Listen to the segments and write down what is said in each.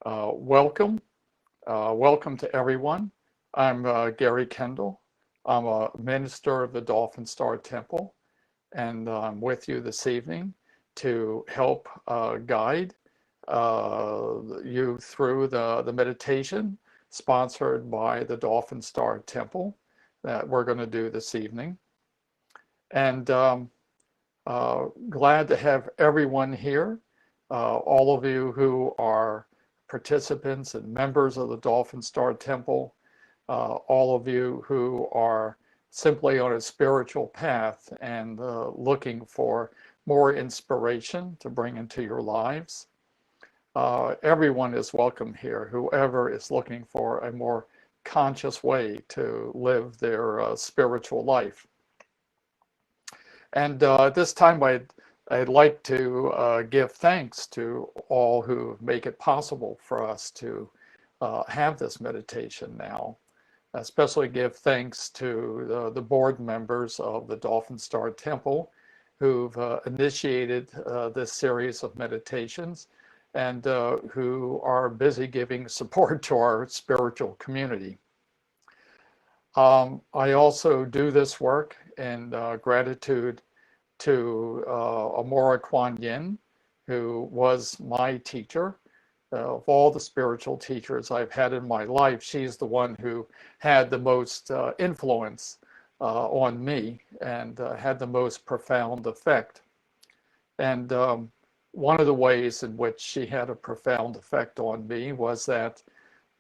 Welcome. Welcome to everyone. I'm Gary Kendall. I'm a minister of the Dolphin Star Temple, and I'm with you this evening to help guide you through the meditation sponsored by the Dolphin Star Temple that we're going to do this evening. And glad to have everyone here, all of you who are participants and members of the Dolphin Star Temple, all of you who are simply on a spiritual path and looking for more inspiration to bring into your lives. Everyone is welcome here, whoever is looking for a more conscious way to live their spiritual life. And at this time, I'd like to give thanks to all who make it possible for us to have this meditation now. Especially give thanks to the board members of the Dolphin Star Temple who've initiated this series of meditations and who are busy giving support to our spiritual community. I also do this work in gratitude to Amorah Quan Yin, who was my teacher. Of all the spiritual teachers I've had in my life, she's the one who had the most influence on me and had the most profound effect. And one of the ways in which she had a profound effect on me was that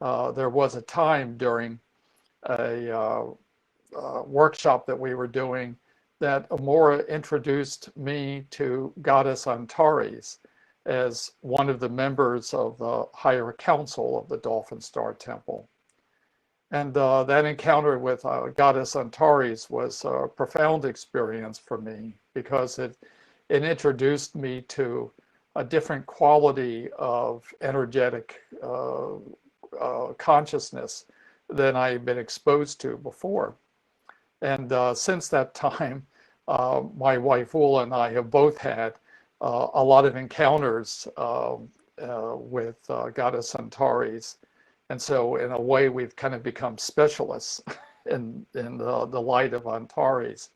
there was a time during a workshop that we were doing that Amorah introduced me to Goddess Antares as one of the members of the higher council of the Dolphin Star Temple. And that encounter with Goddess Antares was a profound experience for me because it introduced me to a different quality of energetic consciousness than I had been exposed to before. And since that time, my wife Ula and I have both had a lot of encounters with Goddess Antares. And so in a way, we've kind of become specialists in the light of Antares.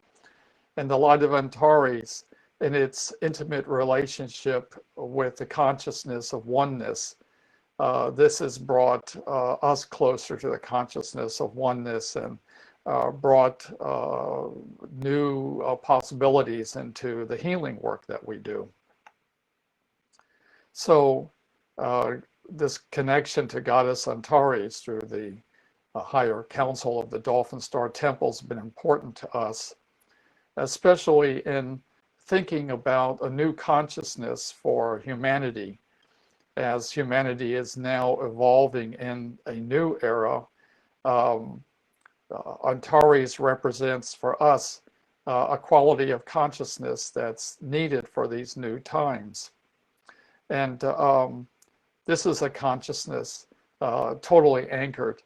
And the light of Antares, in its intimate relationship with the consciousness of oneness, this has brought us closer to the consciousness of oneness and brought new possibilities into the healing work that we do. So this connection to Goddess Antares through the higher council of the Dolphin Star Temple has been important to us, especially in thinking about a new consciousness for humanity, as humanity is now evolving in a new era. Antares represents for us a quality of consciousness that's needed for these new times. And this is a consciousness totally anchored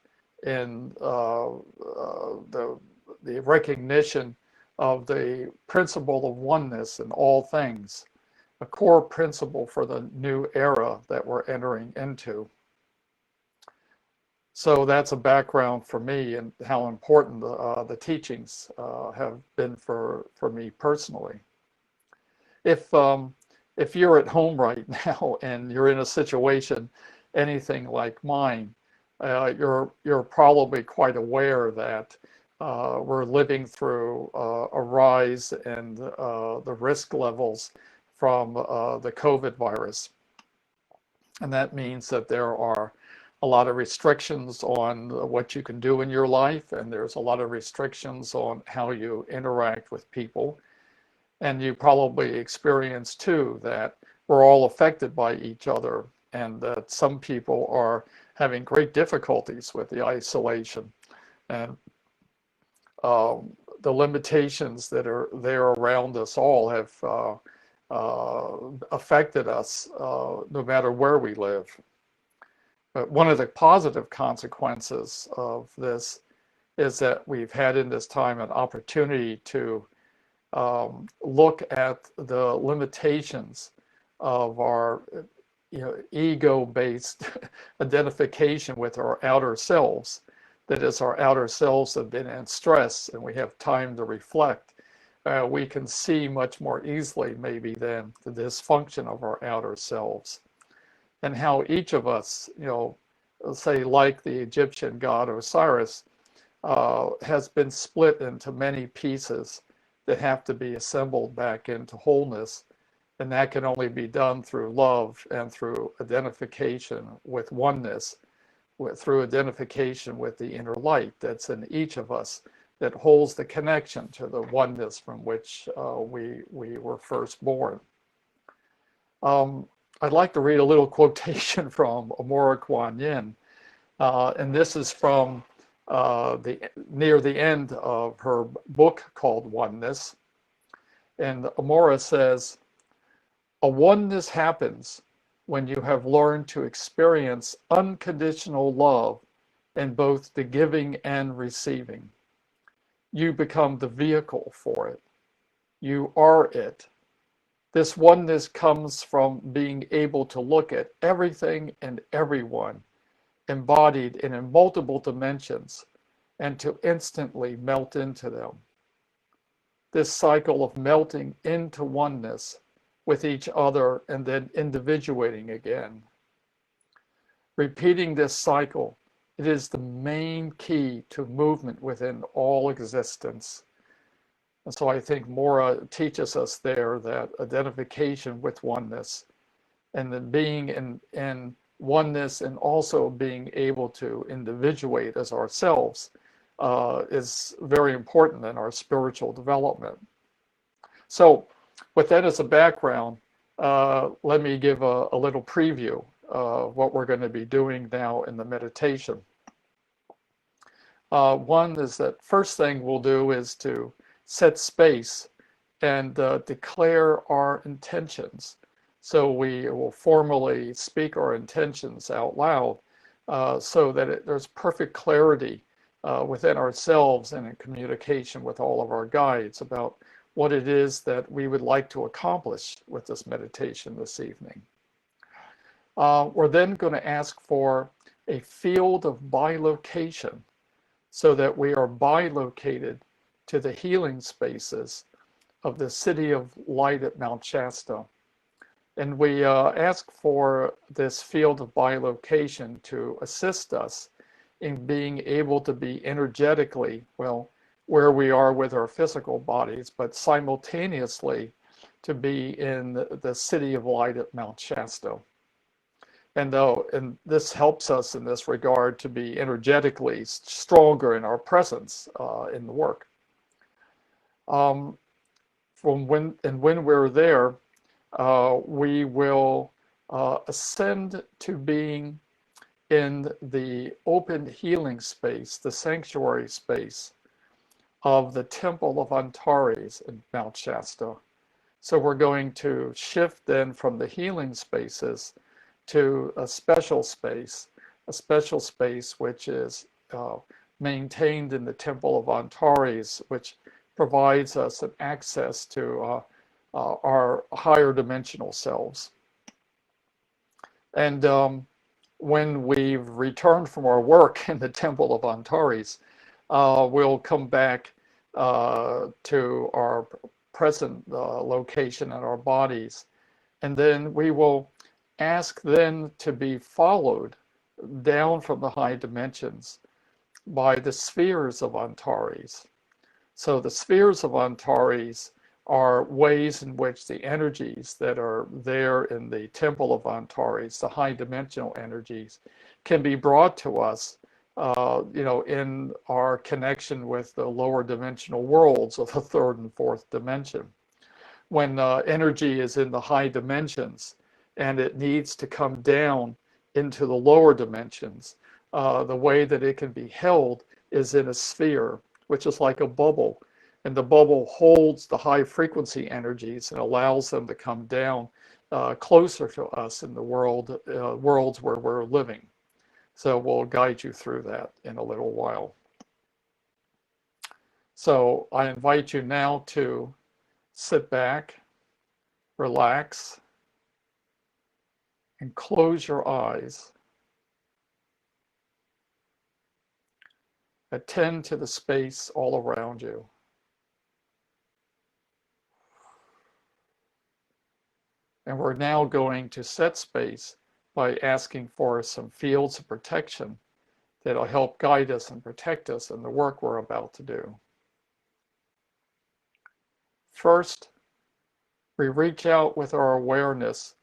in the recognition of the principle of oneness in all things, a core principle for the new era that we're entering into. So that's a background for me and how important the teachings have been for me personally. If you're at home right now and you're in a situation anything like mine, you're probably quite aware that we're living through a rise in the risk levels from the COVID virus. And that means that there are a lot of restrictions on what you can do in your life, and there's a lot of restrictions on how you interact with people. And you probably experience too that we're all affected by each other, and that some people are having great difficulties with the isolation and the limitations that are there around us all have affected us no matter where we live. But one of the positive consequences of this is that we've had in this time an opportunity to look at the limitations of our ego-based identification with our outer selves. That is, our outer selves have been in stress and we have time to reflect. We can see much more easily maybe than the dysfunction of our outer selves, and how each of us, say like the Egyptian god Osiris, has been split into many pieces that have to be assembled back into wholeness. And that can only be done through love and through identification with oneness, through identification with the inner light that's in each of us, that holds the connection to the oneness from which we were first born. I'd like to read a little quotation from Amorah Quan Yin, and this is from near the end of her book called Oneness. And Amorah says, "A oneness happens when you have learned to experience unconditional love in both the giving and receiving. You become the vehicle for it. You are it. This oneness comes from being able to look at everything and everyone embodied in multiple dimensions and to instantly melt into them. This cycle of melting into oneness with each other and then individuating again. Repeating this cycle, it is the main key to movement within all existence." And so I think Amorah teaches us there that identification with oneness, and then being in oneness and also being able to individuate as ourselves is very important in our spiritual development. So with that as a background, let me give a little preview of what we're going to be doing now in the meditation. One is that first thing we'll do is to set space and declare our intentions. So we will formally speak our intentions out loud so that there's perfect clarity within ourselves and in communication with all of our guides about what it is that we would like to accomplish with this meditation this evening. We're then going to ask for a field of bilocation so that we are bilocated to the healing spaces of the City of Light at Mount Shasta. And we ask for this field of bilocation to assist us in being able to be energetically, well, where we are with our physical bodies, but simultaneously to be in the City of Light at Mount Shasta. And this helps us in this regard to be energetically stronger in our presence in the work. When we're there, we will ascend to being in the open healing space, the sanctuary space of the Temple of Antares in Mount Shasta. So we're going to shift then from the healing spaces to a special space which is maintained in the Temple of Antares, which provides us an access to our higher dimensional selves. And when we've returned from our work in the Temple of Antares, we'll come back to our present location in our bodies. And then we will ask then to be followed down from the high dimensions by the spheres of Antares. So the spheres of Antares are ways in which the energies that are there in the Temple of Antares, the high dimensional energies, can be brought to us, in our connection with the lower dimensional worlds of the third and fourth dimension. When energy is in the high dimensions and it needs to come down into the lower dimensions, the way that it can be held is in a sphere, which is like a bubble. And the bubble holds the high frequency energies and allows them to come down closer to us in the worlds where we're living. So we'll guide you through that in a little while. So I invite you now to sit back, relax, and close your eyes. Attend to the space all around you. And we're now going to set space by asking for some fields of protection that'll help guide us and protect us in the work we're about to do. First, we reach out with our awareness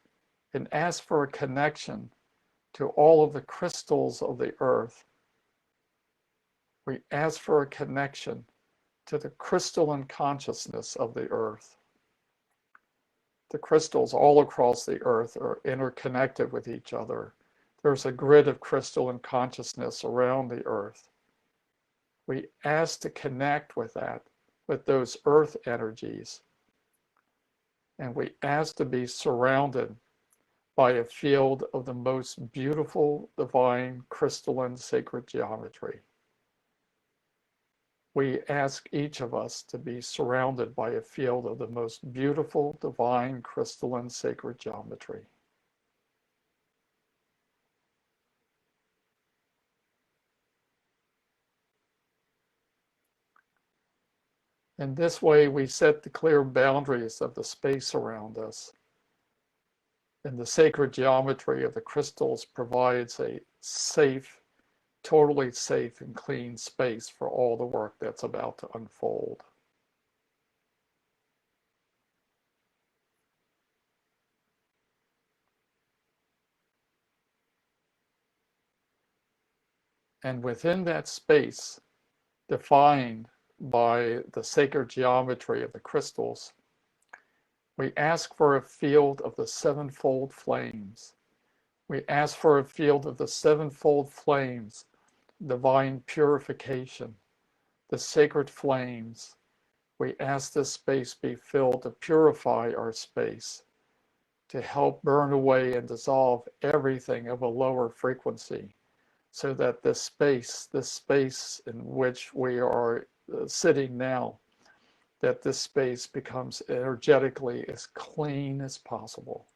and ask for a connection to all of the crystals of the earth. We ask for a connection to the crystalline consciousness of the earth. The crystals all across the earth are interconnected with each other. There's a grid of crystalline consciousness around the earth. We ask to connect with that, with those earth energies. And we ask to be surrounded by a field of the most beautiful, divine, crystalline, sacred geometry. We ask each of us to be surrounded by a field of the most beautiful, divine, crystalline, sacred geometry. In this way, we set the clear boundaries of the space around us. And the sacred geometry of the crystals provides a safe, totally safe and clean space for all the work that's about to unfold. And within that space, defined by the sacred geometry of the crystals, we ask for a field of the sevenfold flames. We ask for a field of the sevenfold flames, divine purification, the sacred flames. We ask this space be filled to purify our space, to help burn away and dissolve everything of a lower frequency, so that this space in which we are sitting now, that this space becomes energetically as clean as possible.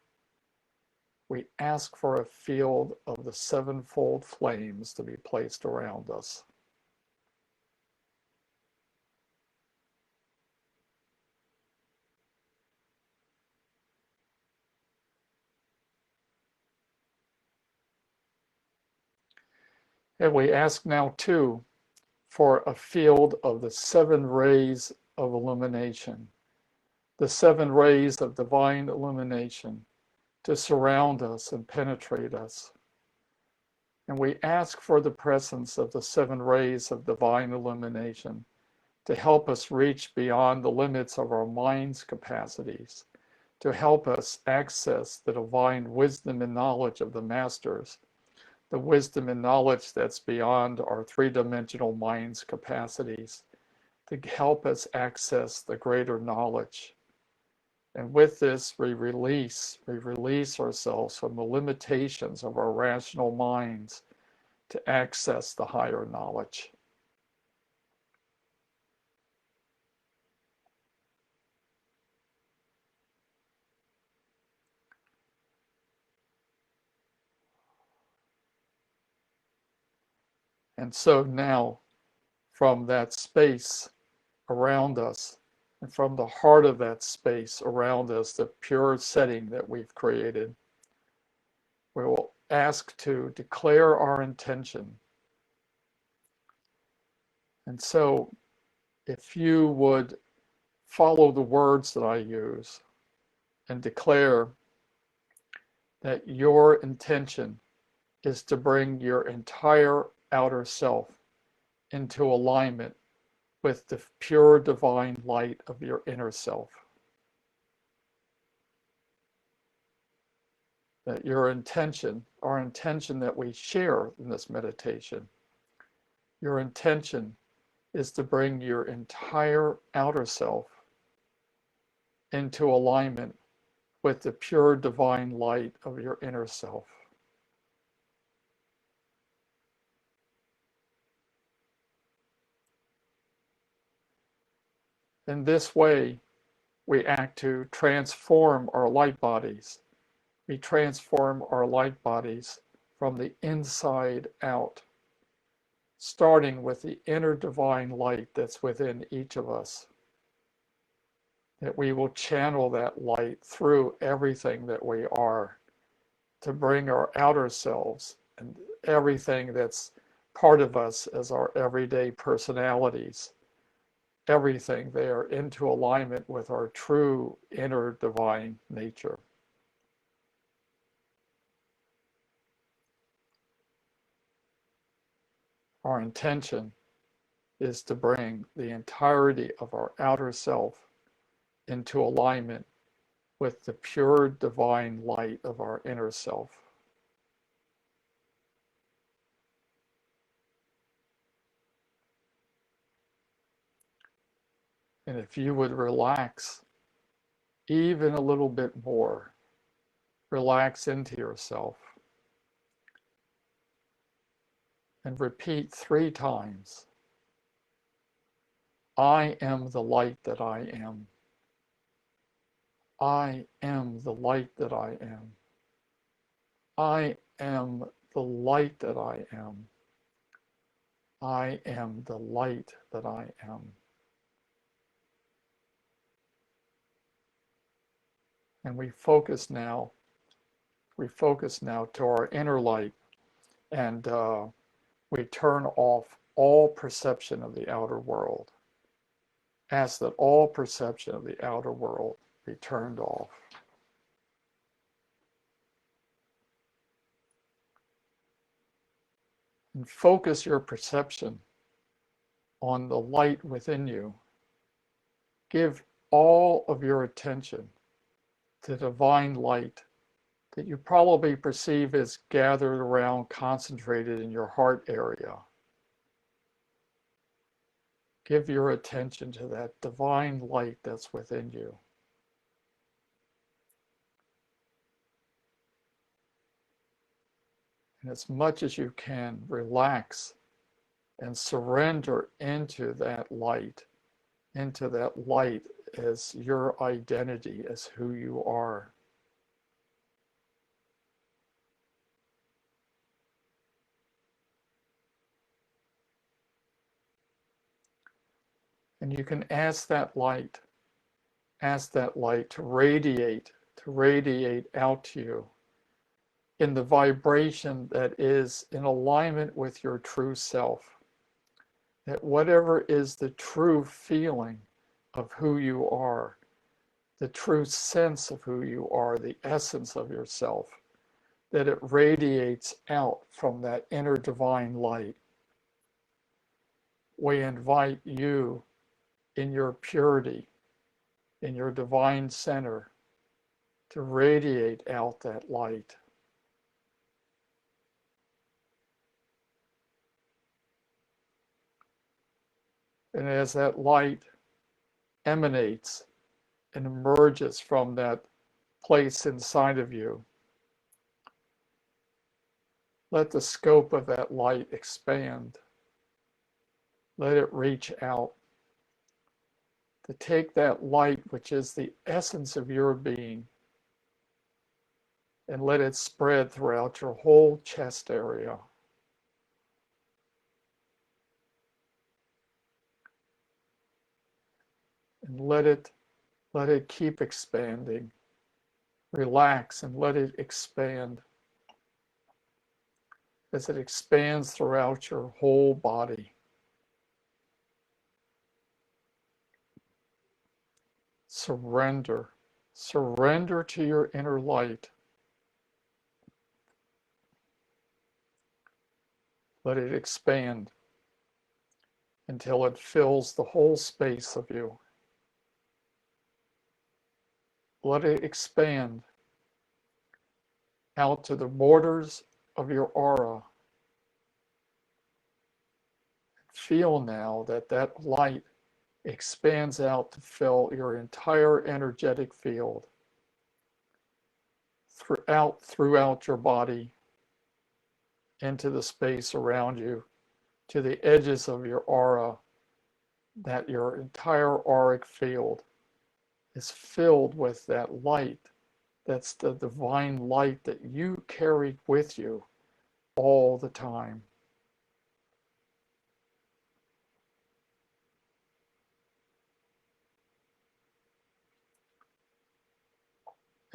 We ask for a field of the sevenfold flames to be placed around us. And we ask now too for a field of the seven rays of illumination, the seven rays of divine illumination to surround us and penetrate us. And we ask for the presence of the seven rays of divine illumination to help us reach beyond the limits of our mind's capacities, to help us access the divine wisdom and knowledge of the masters, the wisdom and knowledge that's beyond our three-dimensional mind's capacities, to help us access the greater knowledge. And with this, we release ourselves from the limitations of our rational minds to access the higher knowledge. And so now, from that space around us, and from the heart of that space around us, the pure setting that we've created, we will ask to declare our intention. And so, if you would follow the words that I use and declare that your intention is to bring your entire outer self into alignment with the pure divine light of your inner self. That your intention, our intention that we share in this meditation, your intention is to bring your entire outer self into alignment with the pure divine light of your inner self. In this way, we act to transform our light bodies We transform our light bodies from the inside out, starting with the inner divine light that's within each of us. That we will channel that light through everything that we are to bring our outer selves and everything that's part of us as our everyday personalities, everything there into alignment with our true inner divine nature. Our intention is to bring the entirety of our outer self into alignment with the pure divine light of our inner self. And if you would relax even a little bit more, relax into yourself and repeat 3 times, I am the light that I am. I am the light that I am. I am the light that I am. I am the light that I am. And we focus now to our inner light, and we turn off all perception of the outer world. Ask that all perception of the outer world be turned off. And focus your perception on the light within you. Give all of your attention to divine light that you probably perceive as gathered around, concentrated in your heart area. Give your attention to that divine light that's within you. And as much as you can, relax and surrender into that light as your identity, as who you are. And you can ask that light to radiate out to you in the vibration that is in alignment with your true self. That whatever is the true feeling of who you are, the true sense of who you are, the essence of yourself, that it radiates out from that inner divine light. We invite you in your purity, in your divine center, to radiate out that light. And as that light emanates and emerges from that place inside of you, let the scope of that light expand. Let it reach out to take that light, which is the essence of your being, and let it spread throughout your whole chest area. And let it keep expanding. Relax and let it expand as it expands throughout your whole body. Surrender to your inner light. Let it expand until it fills the whole space of you. Let it expand out to the borders of your aura. Feel now that that light expands out to fill your entire energetic field throughout your body, into the space around you, to the edges of your aura, that your entire auric field is filled with that light That's the divine light that you carry with you all the time.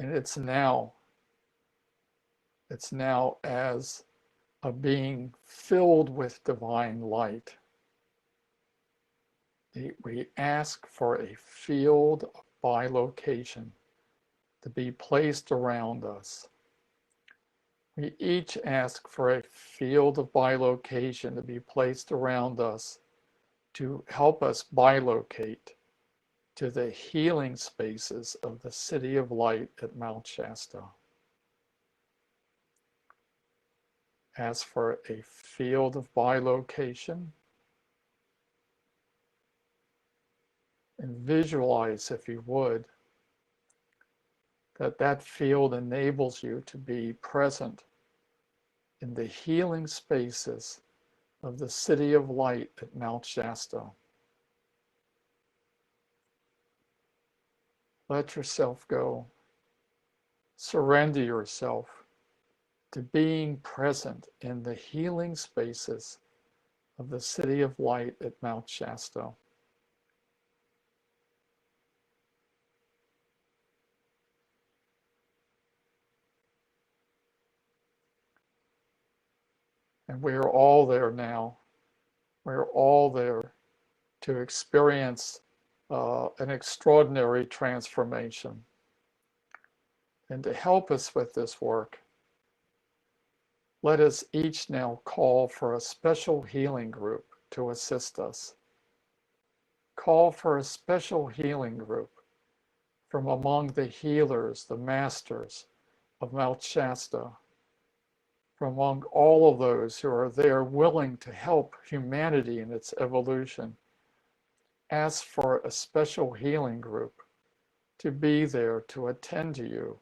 And it's now as a being filled with divine light. We ask for a field of bilocation to be placed around us. We each ask for a field of bilocation to be placed around us to help us bilocate to the healing spaces of the City of Light at Mount Shasta. Ask for a field of bilocation and visualize, if you would, that field enables you to be present in the healing spaces of the City of Light at Mount Shasta. Let yourself go. Surrender yourself to being present in the healing spaces of the City of Light at Mount Shasta. And we are all there now. We're all there to experience an extraordinary transformation. And to help us with this work, let us each now call for a special healing group to assist us. Call for a special healing group from among the healers, the masters of Mount Shasta, from among all of those who are there willing to help humanity in its evolution. Ask for a special healing group to be there to attend to you,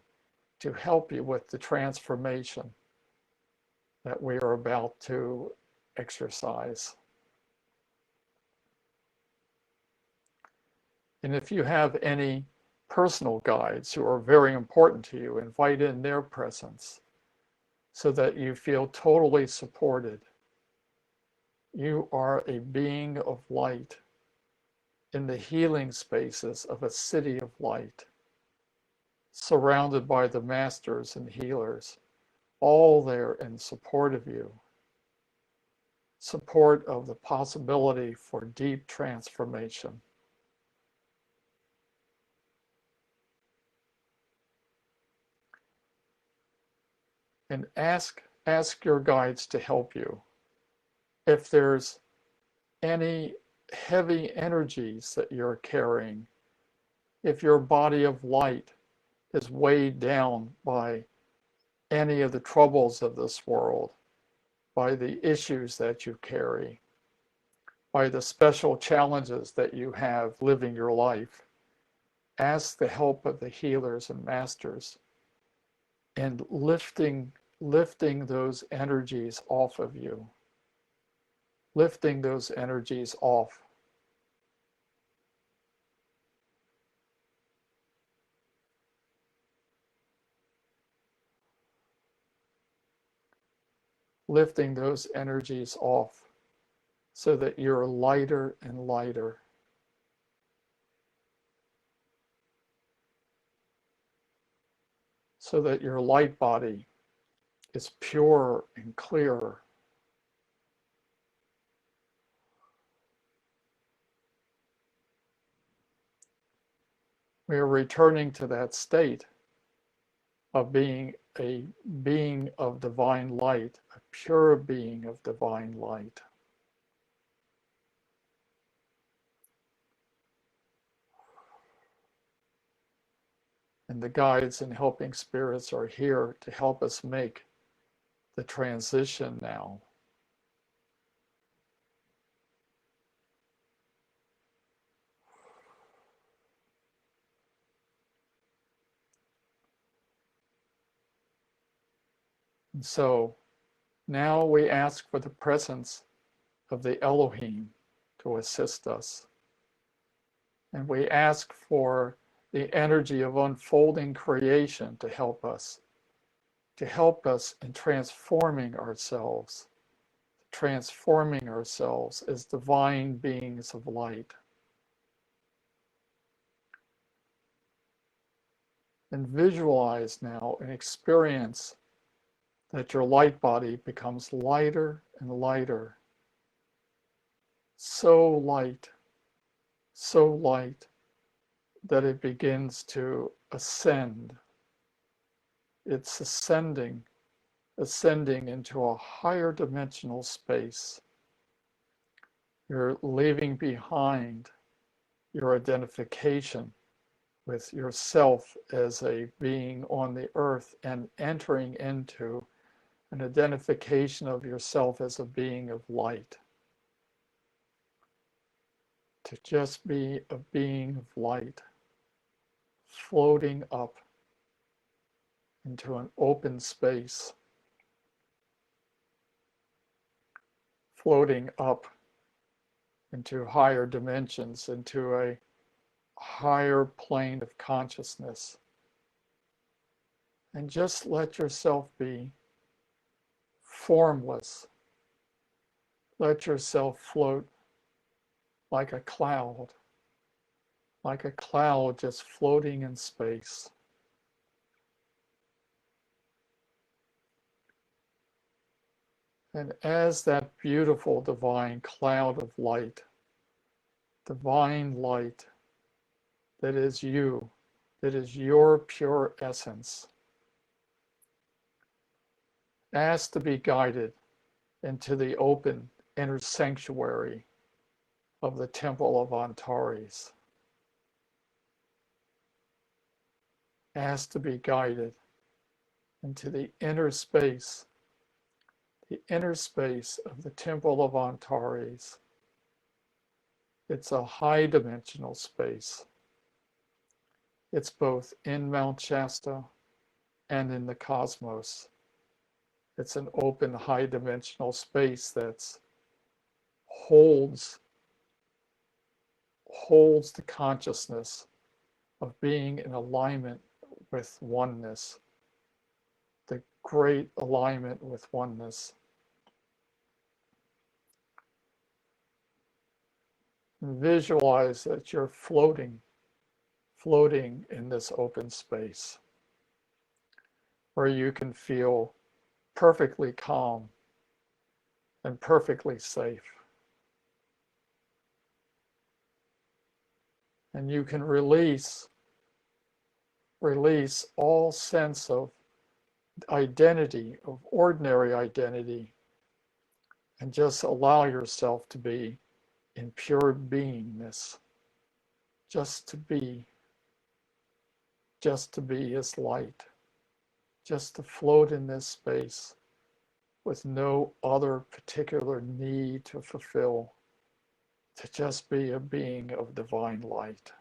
to help you with the transformation that we are about to exercise. And if you have any personal guides who are very important to you, invite in their presence so that you feel totally supported. You are a being of light in the healing spaces of a City of Light, surrounded by the masters and healers, all there in support of you, support of the possibility for deep transformation. And ask your guides to help you. If there's any heavy energies that you're carrying, if your body of light is weighed down by any of the troubles of this world, by the issues that you carry, by the special challenges that you have living your life, ask the help of the healers and masters in lifting those energies off of you, lifting those energies off. Lifting those energies off so that you're lighter and lighter. So that your light body is pure and clear. We are returning to that state of being a being of divine light, a pure being of divine light. And the guides and helping spirits are here to help us make the transition now. And so now we ask for the presence of the Elohim to assist us. And we ask for the energy of unfolding creation to help us in transforming ourselves as divine beings of light. And visualize now and experience that your light body becomes lighter and lighter. So light that it begins to ascend. It's ascending into a higher dimensional space. You're leaving behind your identification with yourself as a being on the earth and entering into an identification of yourself as a being of light. To just be a being of light, floating up into an open space, floating up into higher dimensions, into a higher plane of consciousness. And just let yourself be formless. Let yourself float like a cloud just floating in space. And as that beautiful divine cloud of light, divine light that is you, that is your pure essence, ask to be guided into the open inner sanctuary of the Temple of Antares. Ask to be guided into the inner space of the Temple of Antares. It's a high dimensional space. It's both in Mount Shasta and in the cosmos. It's an open, high dimensional space that holds the consciousness of being in alignment with oneness, the great alignment with oneness. Visualize that you're floating in this open space where you can feel perfectly calm and perfectly safe. And you can release all sense of identity, of ordinary identity, and just allow yourself to be in pure beingness, just to be as light, just to float in this space with no other particular need to fulfill, to just be a being of divine light.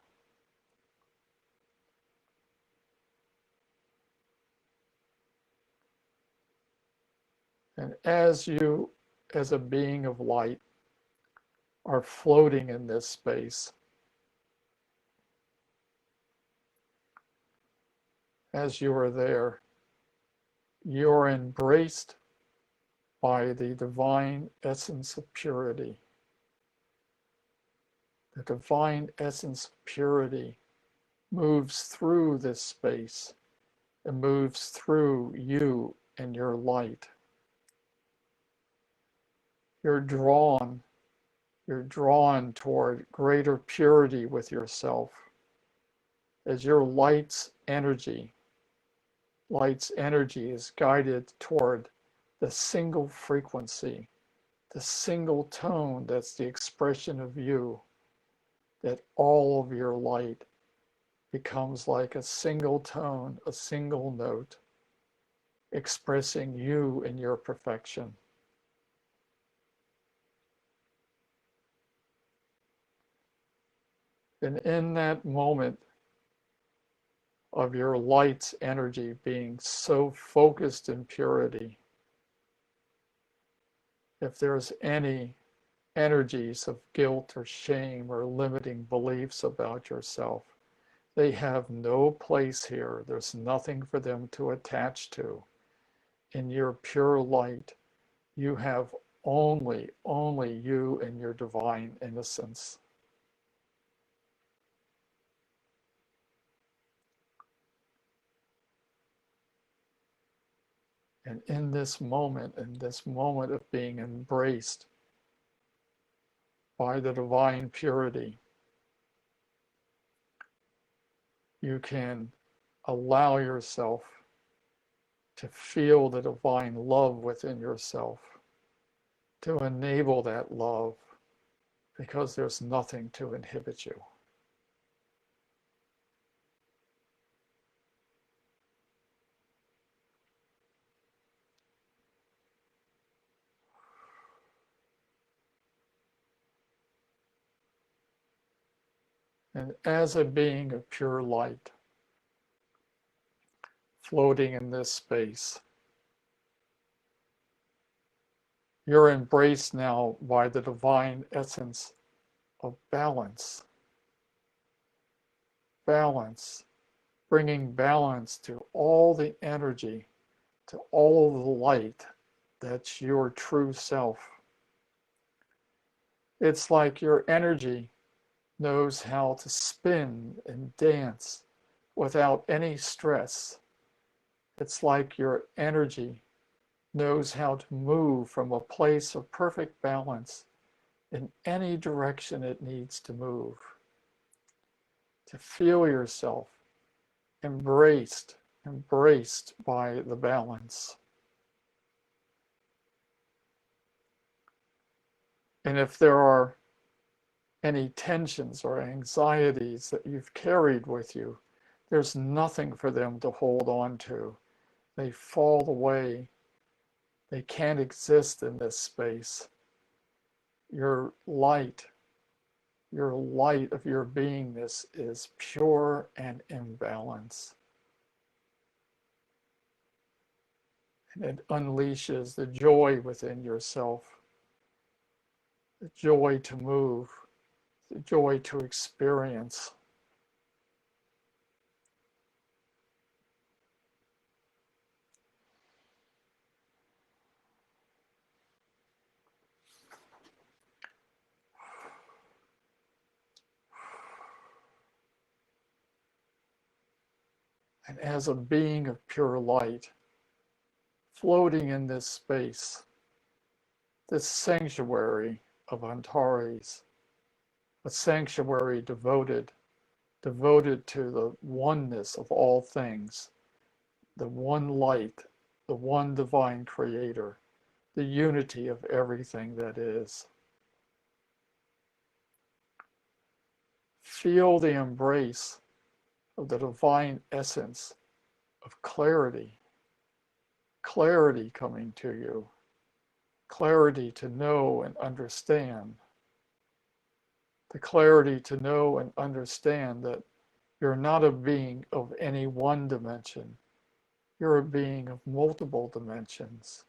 And as you, as a being of light, are floating in this space, as you are there, you're embraced by the divine essence of purity. The divine essence of purity moves through this space and moves through you and your light. You're drawn toward greater purity with yourself as your light's energy is guided toward the single frequency, the single tone that's the expression of you, that all of your light becomes like a single tone, a single note, expressing you in your perfection. And in that moment of your light's energy being so focused in purity, if there's any energies of guilt or shame or limiting beliefs about yourself, They have no place here. There's nothing for them to attach to. In your pure light, you have only you and your divine innocence. And in this moment of being embraced by the divine purity, you can allow yourself to feel the divine love within yourself, to enable that love, because there's nothing to inhibit you. And as a being of pure light, floating in this space, you're embraced now by the divine essence of balance. Balance, bringing balance to all the energy, to all of the light that's your true self. It's like your energy knows how to spin and dance without any stress. It's like your energy knows how to move from a place of perfect balance in any direction it needs to move. To feel yourself embraced by the balance. And if there are any tensions or anxieties that you've carried with you, there's nothing for them to hold on to. They fall away. They can't exist in this space. Your light of your beingness is pure and in balance. And it unleashes the joy within yourself, the joy to move, the joy to experience. And as a being of pure light, floating in this space, this sanctuary of Antares, a sanctuary devoted to the oneness of all things, the one light, the one divine creator, the unity of everything that is. Feel the embrace of the divine essence of clarity, clarity coming to you, clarity to know and understand, the clarity to know and understand that you're not a being of any one dimension. You're a being of multiple dimensions.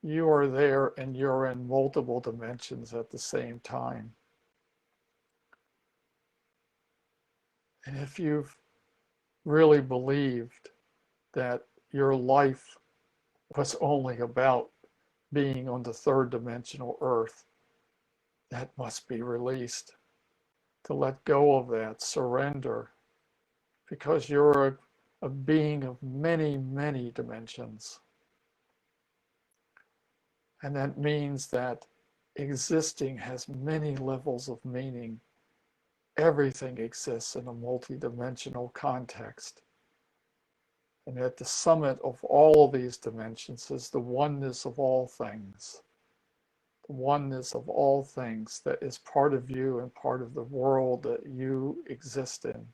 You are there and you're in multiple dimensions at the same time. And if you've really believed that your life was only about being on the third dimensional earth, that must be released. To let go of that, surrender, because you're a being of many, many dimensions. And that means that existing has many levels of meaning. Everything exists in a multidimensional context. And at the summit of all of these dimensions is the oneness of all things. The oneness of all things that is part of you and part of the world that you exist in.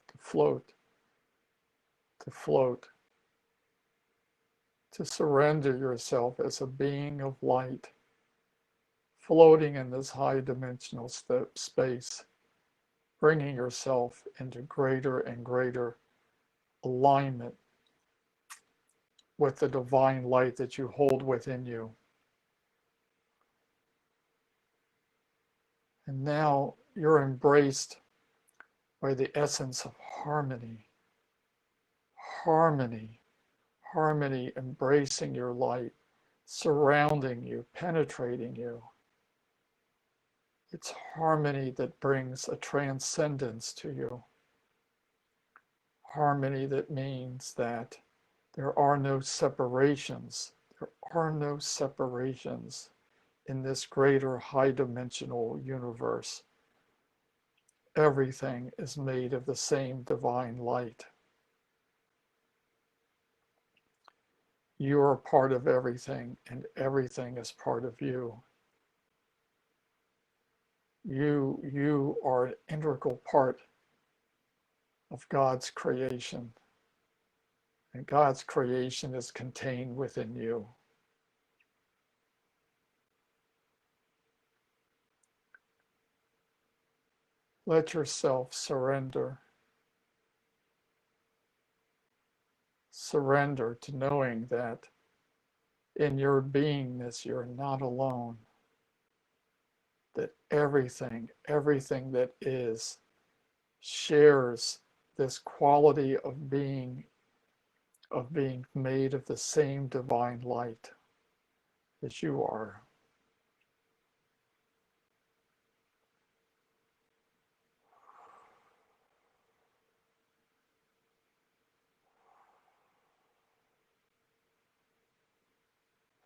To float, to float, to surrender yourself as a being of light, floating in this high dimensional space, bringing yourself into greater and greater alignment with the divine light that you hold within you. And now you're embraced by the essence of harmony, harmony, harmony, embracing your light, surrounding you, penetrating you. It's harmony that brings a transcendence to you. Harmony that means that there are no separations. There are no separations in this greater high dimensional universe. Everything is made of the same divine light. You are part of everything, and everything is part of you. You are an integral part of God's creation, and God's creation is contained within you. Let yourself surrender. Surrender to knowing that in your beingness, you're not alone. That everything that is, shares this quality of being made of the same divine light as you are.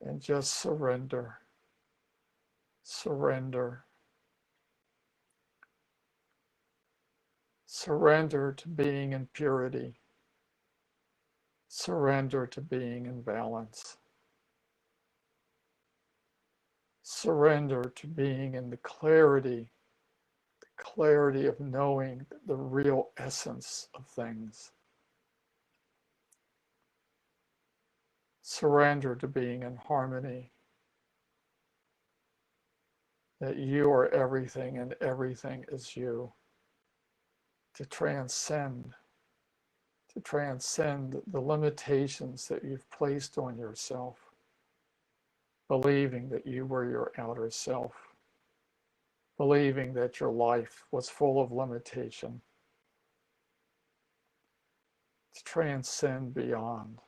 And just surrender. Surrender. Surrender to being in purity. Surrender to being in balance. Surrender to being in the clarity of knowing the real essence of things. Surrender to being in harmony. That you are everything and everything is you. To transcend the limitations that you've placed on yourself, believing that you were your outer self, believing that your life was full of limitation, to transcend beyond.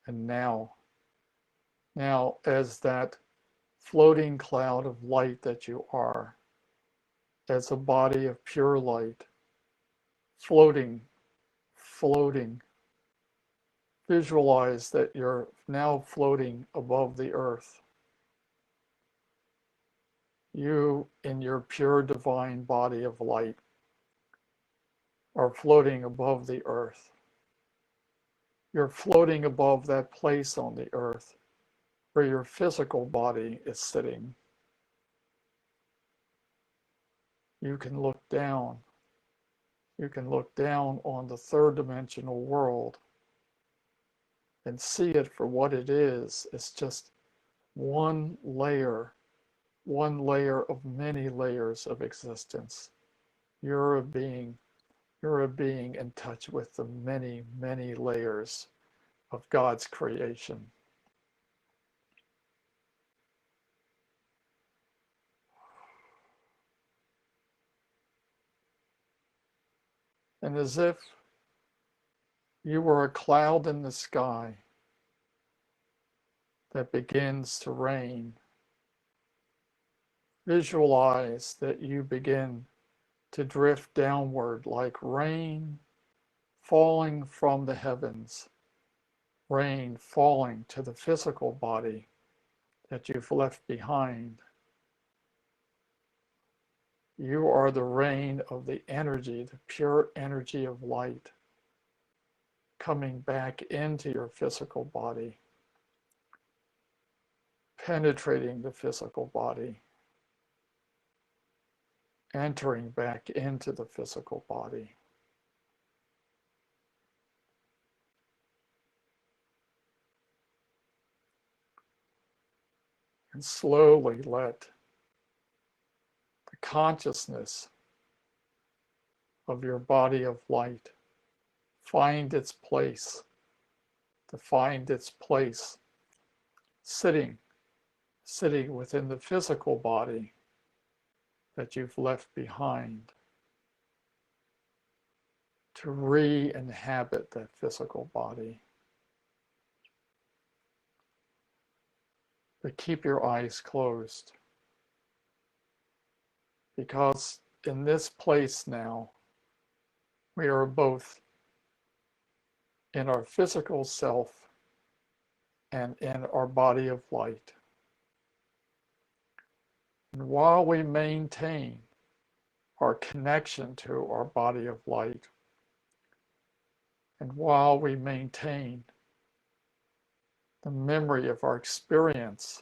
And now as that floating cloud of light that you are, as a body of pure light, floating, visualize that you're now floating above the earth. You, in your pure divine body of light, are floating above the earth. You're floating above that place on the earth where your physical body is sitting. You can look down. You can look down on the third dimensional world and see it for what it is. It's just one layer of many layers of existence. You're a being in touch with the many, many layers of God's creation. And as if you were a cloud in the sky that begins to rain, visualize that you begin to drift downward like rain falling from the heavens, rain falling to the physical body that you've left behind. You are the rain of the energy, the pure energy of light, coming back into your physical body, penetrating the physical body, entering back into the physical body. And slowly let the consciousness of your body of light find its place, to find its place sitting within the physical body that you've left behind, to re-inhabit that physical body. But keep your eyes closed, because in this place now, we are both in our physical self and in our body of light. And while we maintain our connection to our body of light, and while we maintain the memory of our experience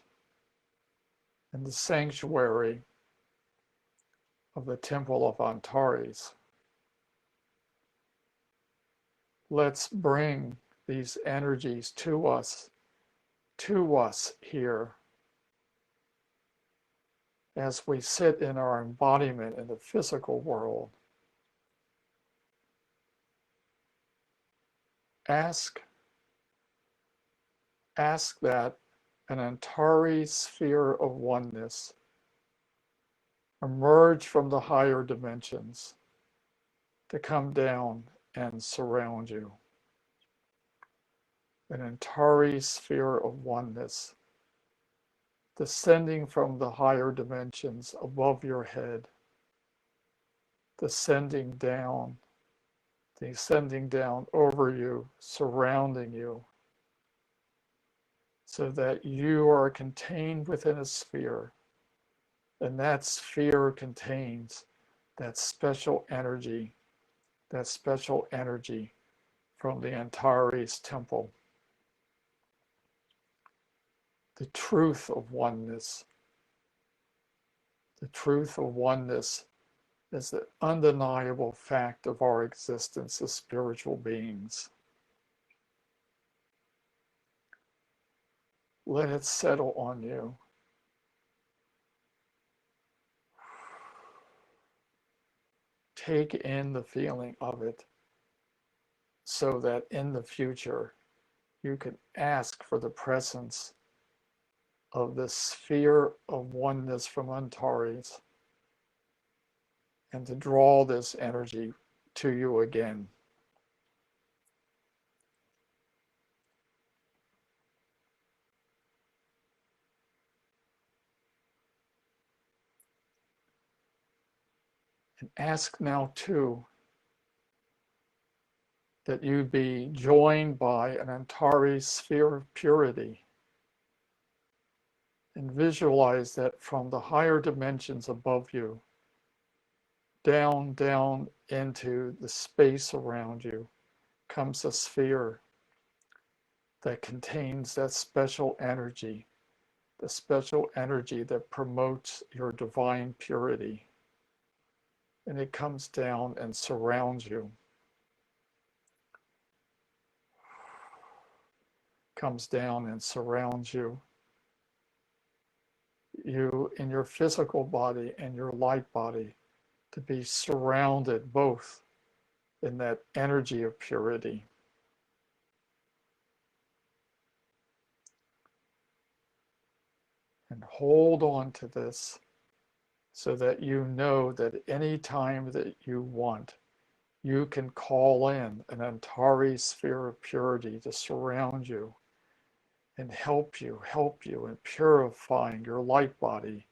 in the sanctuary of the Temple of Antares, let's bring these energies to us here as we sit in our embodiment in the physical world. Ask that an Antares sphere of oneness emerge from the higher dimensions to come down and surround you. An Antares sphere of oneness descending from the higher dimensions above your head, descending down over you, surrounding you, so that you are contained within a sphere, and that sphere contains that special energy from the Antares temple. The truth of oneness. The truth of oneness is the undeniable fact of our existence as spiritual beings. Let it settle on you. Take in the feeling of it so that in the future you can ask for the presence of the sphere of oneness from Antares and to draw this energy to you again. And ask now too that you be joined by an Antares sphere of purity, and visualize that from the higher dimensions above you, down into the space around you, comes a sphere that contains that special energy, the special energy that promotes your divine purity. And it comes down and surrounds you. Comes down and surrounds you. You in your physical body and your light body to be surrounded both in that energy of purity. And hold on to this so that you know that any time that you want, you can call in an Antares sphere of purity to surround you and help you in purifying your light body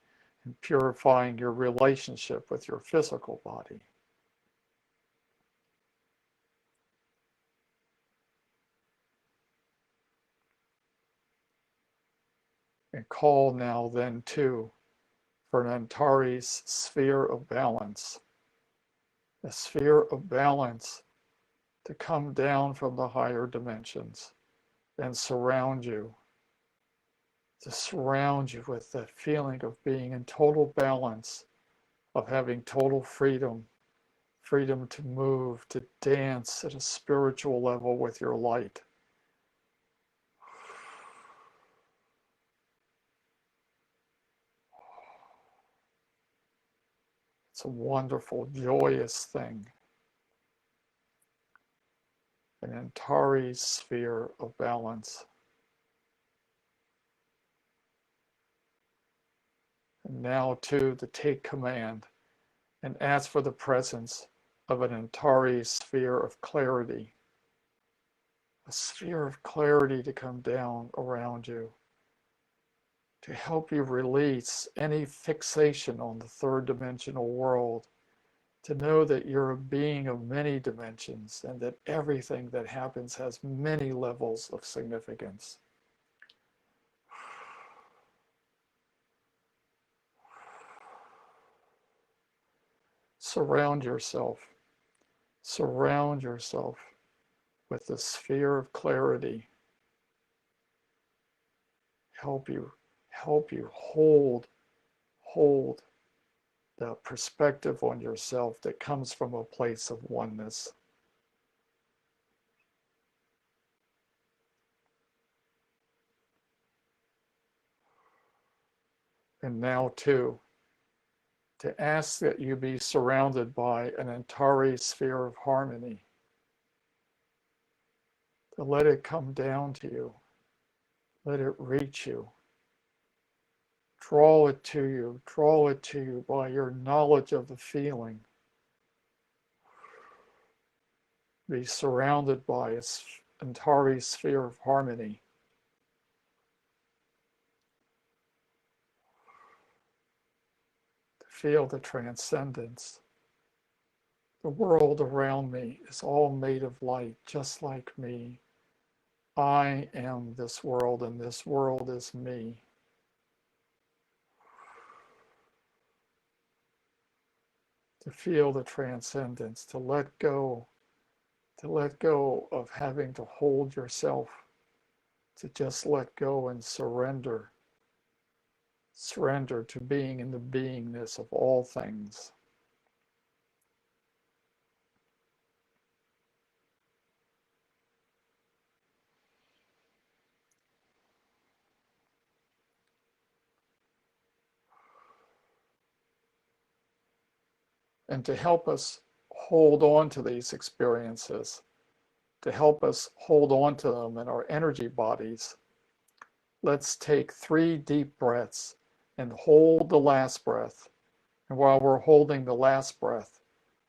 and purifying your relationship with your physical body. And call now then too for an Antares sphere of balance, a sphere of balance to come down from the higher dimensions and surround you, to surround you with that feeling of being in total balance, of having total freedom to move, to dance at a spiritual level with your light. It's a wonderful, joyous thing. An Antares sphere of balance. And now too, to take command and ask for the presence of an Antares sphere of clarity. A sphere of clarity to come down around you, to help you release any fixation on the third dimensional world, to know that you're a being of many dimensions and that everything that happens has many levels of significance. Surround yourself with the sphere of clarity. Help you hold the perspective on yourself that comes from a place of oneness. And now too, to ask that you be surrounded by an Antares sphere of harmony, to let it come down to you, let it reach you, draw it to you by your knowledge of the feeling. Be surrounded by an Antares sphere of harmony. To feel the transcendence. The world around me is all made of light, just like me. I am this world, and this world is me. To feel the transcendence, to let go of having to hold yourself, to just let go and surrender to being in the beingness of all things. And to help us hold on to these experiences, to help us hold on to them in our energy bodies, let's take 3 deep breaths and hold the last breath. And while we're holding the last breath,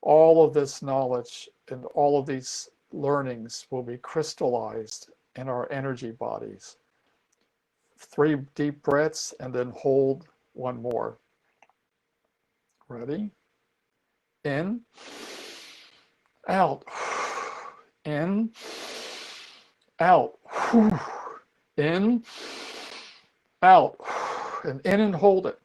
all of this knowledge and all of these learnings will be crystallized in our energy bodies. 3 deep breaths and then hold one more. Ready? In, out, in, out, in, out, and in and hold it.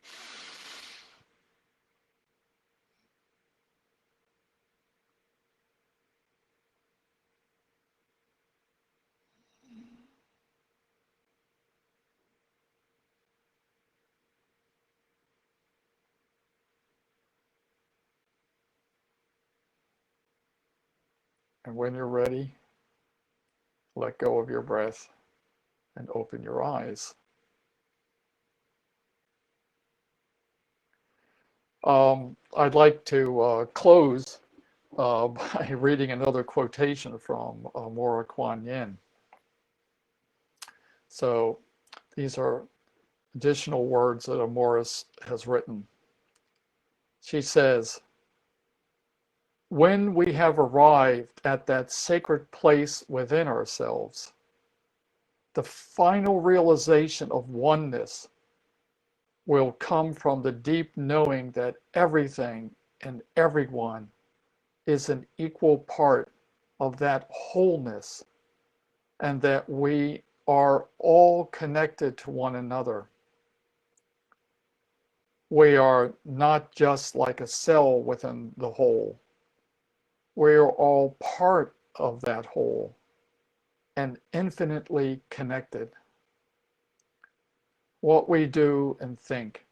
And when you're ready, let go of your breath and open your eyes. I'd like to close by reading another quotation from Amorah Quan Yin. So these are additional words that Amorah has written. She says, "When we have arrived at that sacred place within ourselves, the final realization of oneness will come from the deep knowing that everything and everyone is an equal part of that wholeness, and that we are all connected to one another. We are not just like a cell within the whole. We are all part of that whole and infinitely connected. What we do and think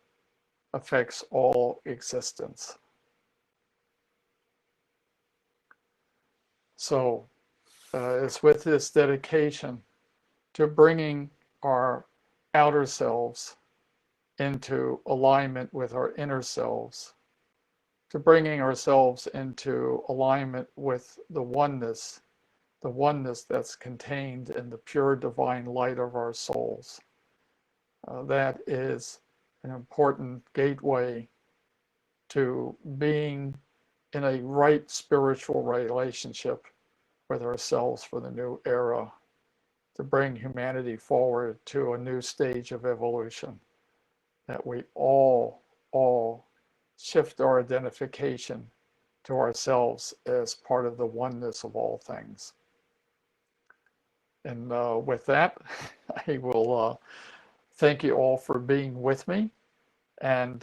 affects all existence." So it's with this dedication to bringing our outer selves into alignment with our inner selves, to bringing ourselves into alignment with the oneness that's contained in the pure divine light of our souls. That is an important gateway to being in a right spiritual relationship with ourselves for the new era, to bring humanity forward to a new stage of evolution, that we all shift our identification to ourselves as part of the oneness of all things. And with that, I will thank you all for being with me. And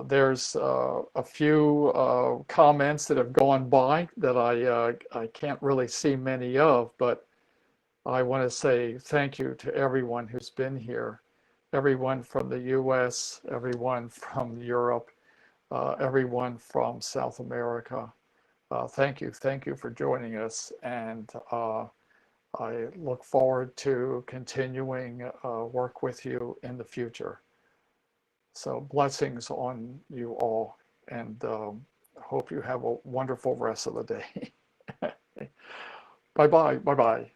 there's a few comments that have gone by that I can't really see many of, but I want to say thank you to everyone who's been here, everyone from the US, everyone from Europe, everyone from South America. Thank you for joining us, and I look forward to continuing work with you in the future. So blessings on you all, and hope you have a wonderful rest of the day. Bye-bye.